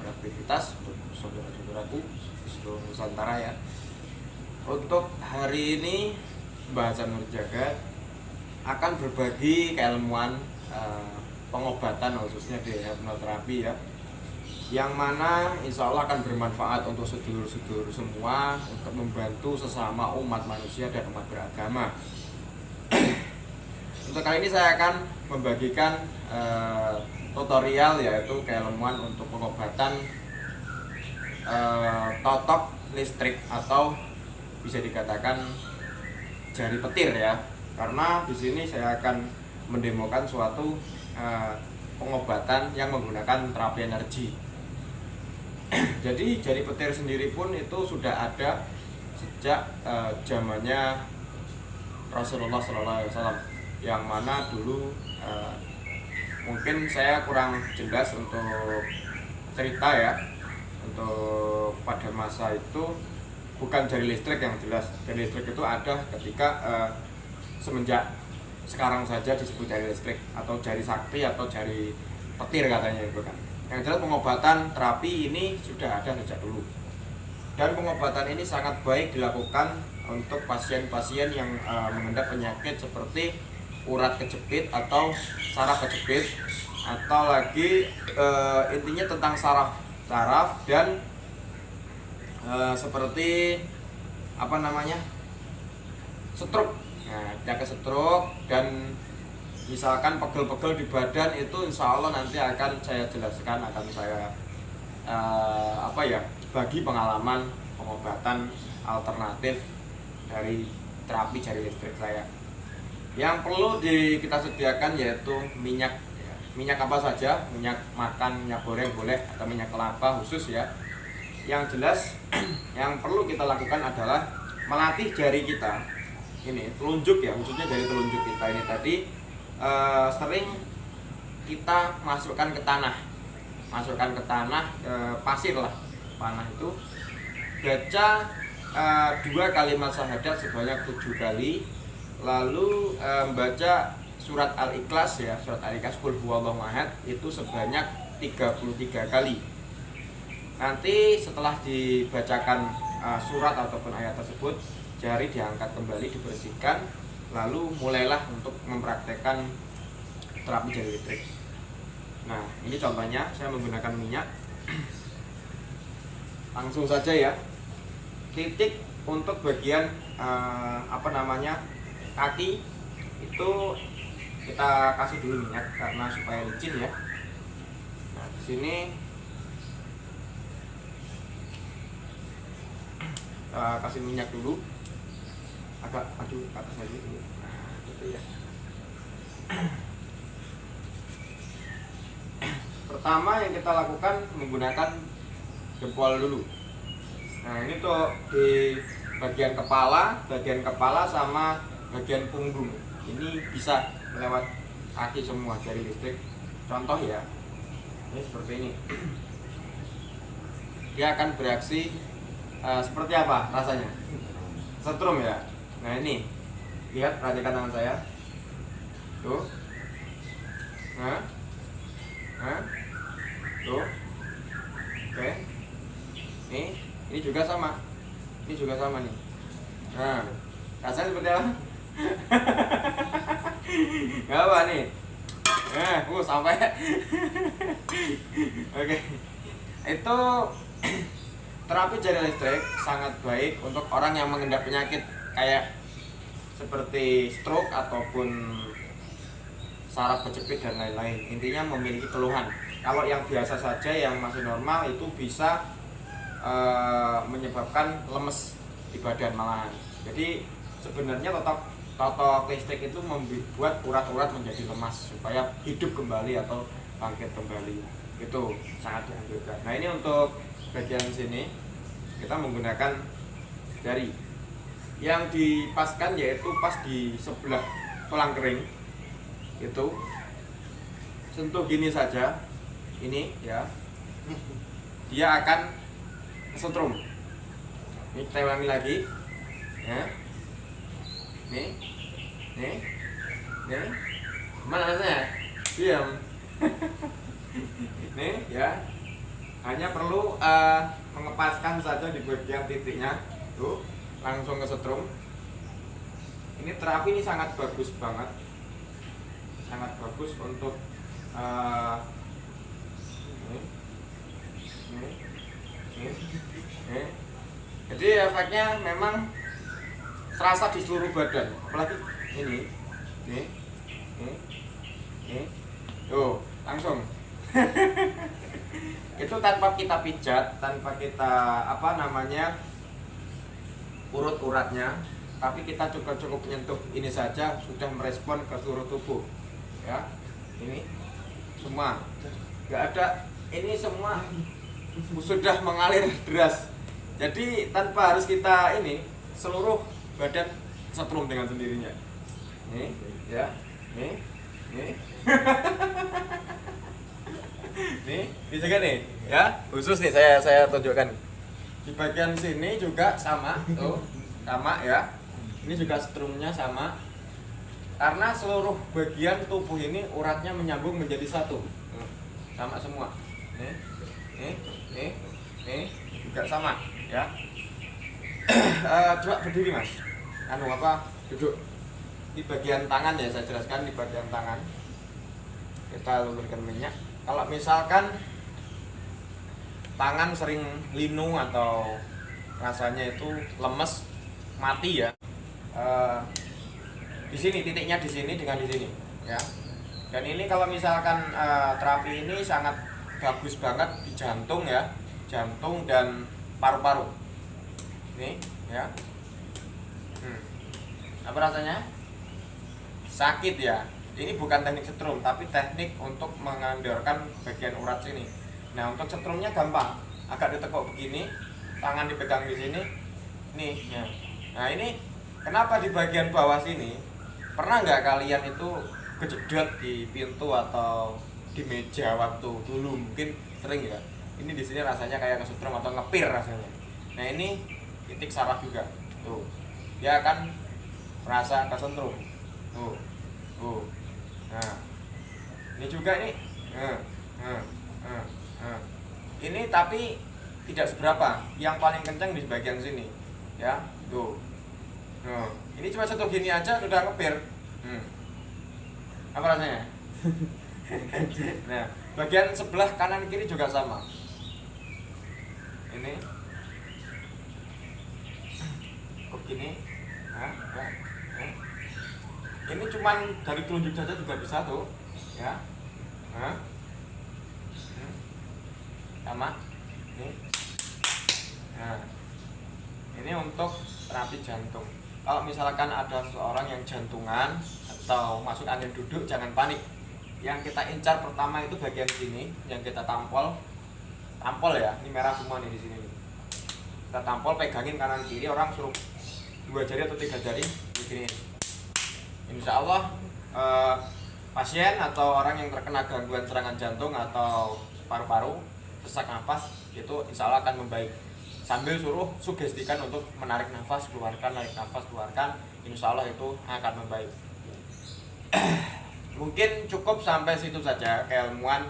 beraktivitas, untuk saudara-saudaraku di seluruh Nusantara ya. Untuk hari ini pembahasan Nur Jagat akan berbagi keilmuan pengobatan khususnya di hipnoterapi ya, yang mana insya Allah akan bermanfaat untuk sedulur-sedulur semua, untuk membantu sesama umat manusia dan umat beragama. Untuk kali ini saya akan membagikan tutorial, yaitu keilmuan untuk pengobatan totok listrik atau bisa dikatakan jari petir ya. Karena di sini saya akan mendemokan suatu pengobatan yang menggunakan terapi energi. Jadi jari petir sendiri pun itu sudah ada sejak zamannya Rasulullah SAW, yang mana dulu mungkin saya kurang jelas untuk cerita ya. Untuk pada masa itu bukan jari listrik yang jelas. Jari listrik itu ada ketika semenjak sekarang saja disebut jari listrik atau jari sakti atau jari petir katanya itu kan. Yang jelas pengobatan terapi ini sudah ada sejak dulu. Dan pengobatan ini sangat baik dilakukan untuk pasien-pasien yang mengendap penyakit seperti urat kejepit atau saraf kejepit, atau lagi intinya tentang saraf dan seperti apa namanya, stroke. Nah, penyakit stroke dan misalkan pegel-pegel di badan itu insya Allah nanti akan saya jelaskan, akan saya bagi pengalaman pengobatan alternatif dari terapi jari listrik saya. Yang perlu kita sediakan yaitu minyak ya. Minyak apa saja, minyak makan, minyak goreng boleh, atau minyak kelapa khusus ya. Yang jelas yang perlu kita lakukan adalah melatih jari kita ini, telunjuk ya, khususnya jari telunjuk kita ini tadi sering kita masukkan ke tanah, pasir lah, panah itu, baca 2 kalimat syahadat sebanyak 7 kali, lalu baca surat Al-Ikhlas ya, surat Al-Ikhlas Qul huwallahu ahad itu sebanyak 33 kali. Nanti setelah dibacakan surat ataupun ayat tersebut, jari diangkat kembali, dibersihkan, lalu mulailah untuk mempraktekkan terapi jari listrik. Nah, ini contohnya saya menggunakan minyak. Langsung saja ya. Titik untuk bagian kaki itu kita kasih dulu minyak karena supaya licin ya. Nah, di sini kita kasih minyak dulu, agak maju ke atas lagi dulu. Nah, gitu ya. Pertama yang kita lakukan menggunakan jempol dulu. Nah, ini tuh di bagian kepala sama bagian punggung. Ini bisa melewat kaki semua jari listrik. Contoh ya, ini seperti ini. Dia akan bereaksi seperti apa rasanya? Setrum ya. Nah, ini lihat, perhatikan tangan saya tuh. Nah tuh, oke. Ini juga sama nih. Nah, rasanya seperti apa? Gak apa nih. Sampai. Oke. Itu terapi jari listrik sangat baik untuk orang yang mengendap penyakit kayak seperti stroke ataupun saraf kejepit dan lain-lain. Intinya memiliki keluhan. Kalau yang biasa saja yang masih normal itu bisa menyebabkan lemes di badan malahan. Jadi sebenarnya totok listrik itu membuat urat-urat menjadi lemas supaya hidup kembali atau bangkit kembali. Itu sangat dianjurkan. Nah, ini untuk bagian sini kita menggunakan jari. Yang dipaskan yaitu pas di sebelah tulang kering. Itu sentuh gini saja. Ini ya. Dia akan setrum. Ini kita ulangi lagi ya. Nih. Mana rasanya? Diam. Nih ya. hanya perlu mengepaskan saja di bagian titiknya tuh, langsung kesetrum. Ini terapi ini sangat bagus banget, sangat bagus untuk jadi efeknya memang terasa di seluruh badan, apalagi ini tuh langsung itu tanpa kita pijat, tanpa kita urat-uratnya, tapi kita cukup menyentuh ini saja sudah merespon ke seluruh tubuh ya. Ini semua nggak ada, ini semua sudah mengalir deras, jadi tanpa harus kita ini, seluruh badan setrum dengan sendirinya. Nih ya, nih nih bisa kan nih ya, khusus nih saya tunjukkan di bagian sini juga sama tuh, sama ya, ini juga setrumnya sama karena seluruh bagian tubuh ini uratnya menyambung menjadi satu, sama semua. Nih juga sama ya. Coba berdiri mas, duduk di bagian tangan ya, saya jelaskan di bagian tangan kita lulurkan minyak. Kalau misalkan tangan sering linu atau rasanya itu lemes, mati ya, di sini titiknya, di sini dengan di sini ya. Dan ini kalau misalkan terapi ini sangat bagus banget di jantung ya, jantung dan paru-paru. Nih ya, apa rasanya? Sakit ya. Ini bukan teknik setrum, tapi teknik untuk mengendorkan bagian urat sini. Nah, untuk setrumnya gampang, agak ditekuk begini, tangan dipegang di sini, nih ya. Nah ini kenapa di bagian bawah sini? Pernah nggak kalian itu kejedot di pintu atau di meja waktu dulu? Mungkin sering ya. Ini di sini rasanya kayak kesetrum atau ngepir rasanya. Nah ini titik saraf juga, tuh, dia akan merasa kesetrum, tuh. Nah, ini juga nih, ini tapi tidak seberapa. Yang paling kencang di bagian sini, ya, tuh. Ini cuma satu gini aja sudah ngepir. Apa rasanya? Nah, bagian sebelah kanan kiri juga sama. Ini, begini. Ini cuman dari telunjuk saja juga bisa tuh, ya. Sama. Nah, ini untuk terapi jantung. Kalau misalkan ada seorang yang jantungan atau masuk angin duduk, jangan panik. Yang kita incar pertama itu bagian sini, yang kita tampol ya. Ini merah semua nih di sini. Kita tampol, pegangin kanan kiri, orang suruh 2 jari atau 3 jari di sini. Insya Allah pasien atau orang yang terkena gangguan serangan jantung atau paru-paru, sesak nafas, itu insya Allah akan membaik. Sambil suruh sugestikan untuk menarik nafas, keluarkan, narik nafas, keluarkan, insya Allah itu akan membaik. Mungkin cukup sampai situ saja keilmuan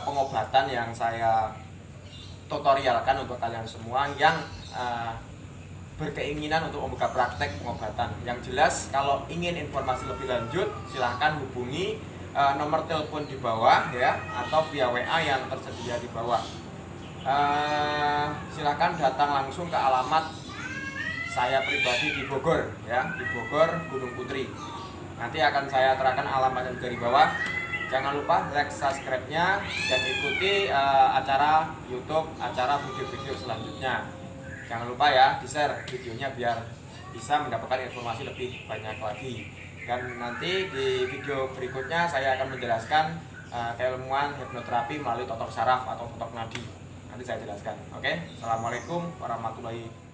pengobatan yang saya tutorialkan untuk kalian semua yang berkeinginan untuk membuka praktek pengobatan. Yang jelas kalau ingin informasi lebih lanjut silahkan hubungi nomor telepon di bawah ya, atau via WA yang tersedia di bawah. Silahkan datang langsung ke alamat saya pribadi di Bogor ya, di Bogor Gunung Putri. Nanti akan saya terangkan alamatnya juga di bawah. Jangan lupa like, subscribe-nya, dan ikuti acara YouTube, acara video-video selanjutnya. Jangan lupa ya, di-share videonya biar bisa mendapatkan informasi lebih banyak lagi. Dan nanti di video berikutnya saya akan menjelaskan keilmuan hipnoterapi melalui totok saraf atau totok nadi. Nanti saya jelaskan. Oke, assalamualaikum warahmatullahi wabarakatuh.